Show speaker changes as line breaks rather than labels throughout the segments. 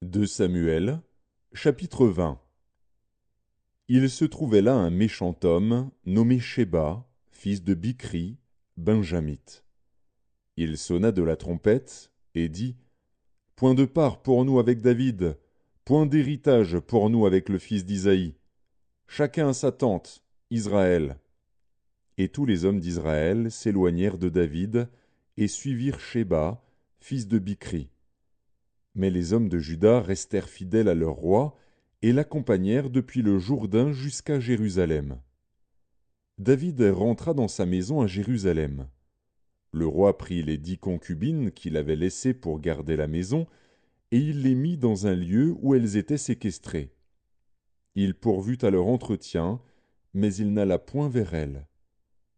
2 Samuel, chapitre 20. Il se trouvait là un méchant homme, nommé Shéba, fils de Bichri, benjamite. Il sonna de la trompette, et dit, point de part pour nous avec David, point d'héritage pour nous avec le fils d'Isaïe. Chacun à sa tente, Israël. Et tous les hommes d'Israël s'éloignèrent de David, et suivirent Shéba, fils de Bichri. Mais les hommes de Juda restèrent fidèles à leur roi, et l'accompagnèrent depuis le Jourdain jusqu'à Jérusalem. David rentra dans sa maison à Jérusalem. Le roi prit les 10 concubines qu'il avait laissées pour garder la maison, et il les mit dans un lieu où elles étaient séquestrées. Il pourvut à leur entretien, mais il n'alla point vers elles.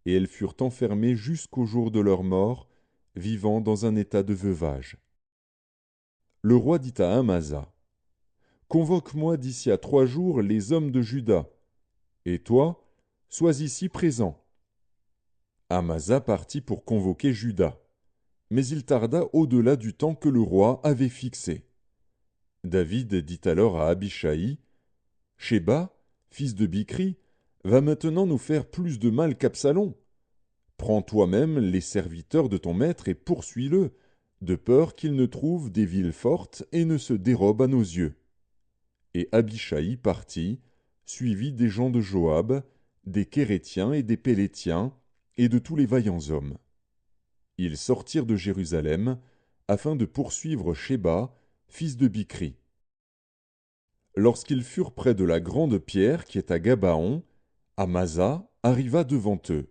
Et elles furent enfermées jusqu'au jour de leur mort, vivant dans un état de veuvage. Le roi dit à Amasa, convoque-moi d'ici à 3 jours les hommes de Juda, et toi, sois ici présent. Amasa partit pour convoquer Juda, mais il tarda au-delà du temps que le roi avait fixé. David dit alors à Abishai, Shéba, fils de Bichri, va maintenant nous faire plus de mal qu'Absalom. Prends toi-même les serviteurs de ton maître et poursuis-le, de peur qu'il ne trouve des villes fortes et ne se dérobe à nos yeux. Et Abishai partit, suivi des gens de Joab, des Kérétiens et des Pélétiens, et de tous les vaillants hommes. Ils sortirent de Jérusalem, afin de poursuivre Shéba, fils de Bichri. Lorsqu'ils furent près de la grande pierre qui est à Gabaon, Amasa arriva devant eux.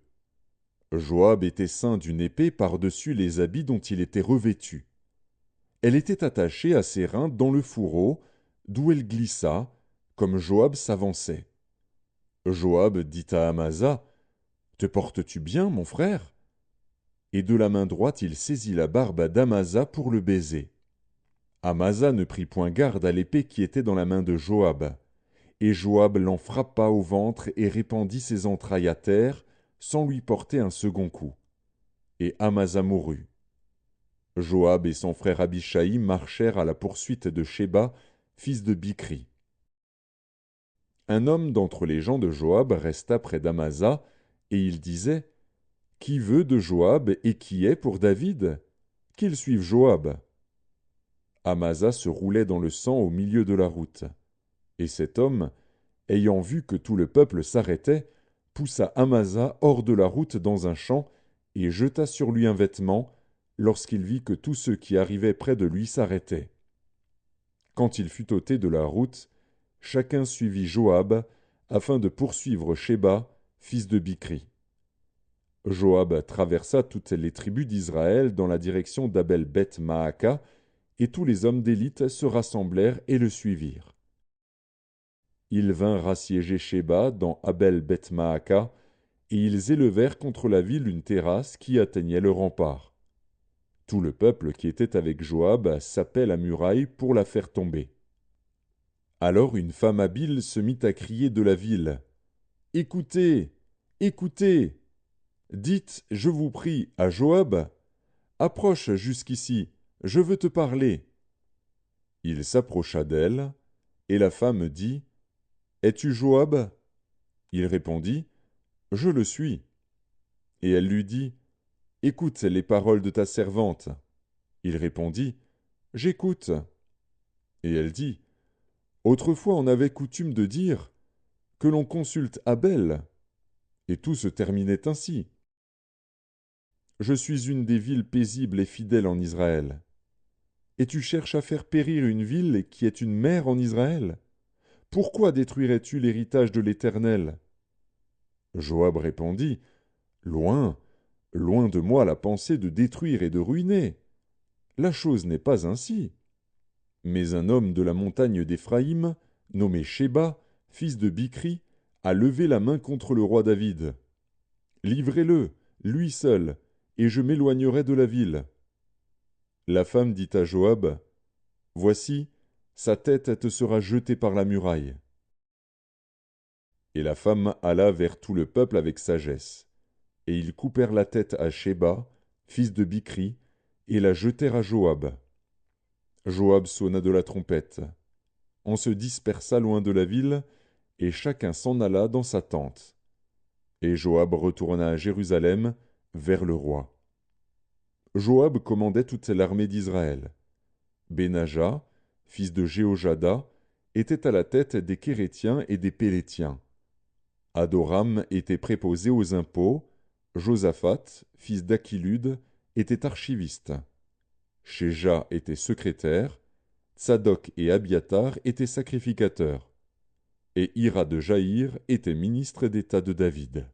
Joab était ceint d'une épée par-dessus les habits dont il était revêtu. Elle était attachée à ses reins dans le fourreau, d'où elle glissa, comme Joab s'avançait. Joab dit à Amasa, te portes-tu bien, mon frère? Et de la main droite il saisit la barbe d'Amasa pour le baiser. Amasa ne prit point garde à l'épée qui était dans la main de Joab. Et Joab l'en frappa au ventre et répandit ses entrailles à terre, sans lui porter un second coup. Et Amasa mourut. Joab et son frère Abishai marchèrent à la poursuite de Shéba, fils de Bichri. Un homme d'entre les gens de Joab resta près d'Amasa, et il disait, qui veut de Joab et qui est pour David? Qu'il suive Joab. Amasa se roulait dans le sang au milieu de la route. Et cet homme, ayant vu que tout le peuple s'arrêtait, poussa Amasa hors de la route dans un champ et jeta sur lui un vêtement, lorsqu'il vit que tous ceux qui arrivaient près de lui s'arrêtaient. Quand il fut ôté de la route, chacun suivit Joab, afin de poursuivre Shéba, fils de Bichri. Joab traversa toutes les tribus d'Israël dans la direction d'Abel-Beth-Maaka, et tous les hommes d'élite se rassemblèrent et le suivirent. Ils vinrent assiéger Shéba dans Abel-Beth-Maaka, et ils élevèrent contre la ville une terrasse qui atteignait le rempart. Tout le peuple qui était avec Joab sapait la muraille pour la faire tomber. Alors une femme habile se mit à crier de la ville. Écoutez, écoutez! Dites, je vous prie, à Joab, approche jusqu'ici, je veux te parler. Il s'approcha d'elle, et la femme dit, es-tu Joab? Il répondit, je le suis. Et elle lui dit, écoute les paroles de ta servante. Il répondit, j'écoute. Et elle dit, autrefois on avait coutume de dire que l'on consulte Abel, et tout se terminait ainsi. Je suis une des villes paisibles et fidèles en Israël. Et tu cherches à faire périr une ville qui est une mère en Israël? Pourquoi détruirais-tu l'héritage de l'Éternel? Joab répondit, loin, loin de moi la pensée de détruire et de ruiner. La chose n'est pas ainsi. Mais un homme de la montagne d'Éphraïm, nommé Shéba, fils de Bichri, a levé la main contre le roi David. Livrez-le, lui seul, et je m'éloignerai de la ville. La femme dit à Joab, voici, sa tête te sera jetée par la muraille. Et la femme alla vers tout le peuple avec sagesse. Et ils coupèrent la tête à Shéba, fils de Bichri, et la jetèrent à Joab. Joab sonna de la trompette. On se dispersa loin de la ville, et chacun s'en alla dans sa tente. Et Joab retourna à Jérusalem, vers le roi. Joab commandait toute l'armée d'Israël. Benaja, fils de Jéhojada, était à la tête des Kérétiens et des Pélétiens. Adoram était préposé aux impôts. Josaphat, fils d'Achilude, était archiviste. Shéja était secrétaire. Tsadok et Abiatar étaient sacrificateurs. Et Hira de Jaïr était ministre d'État de David.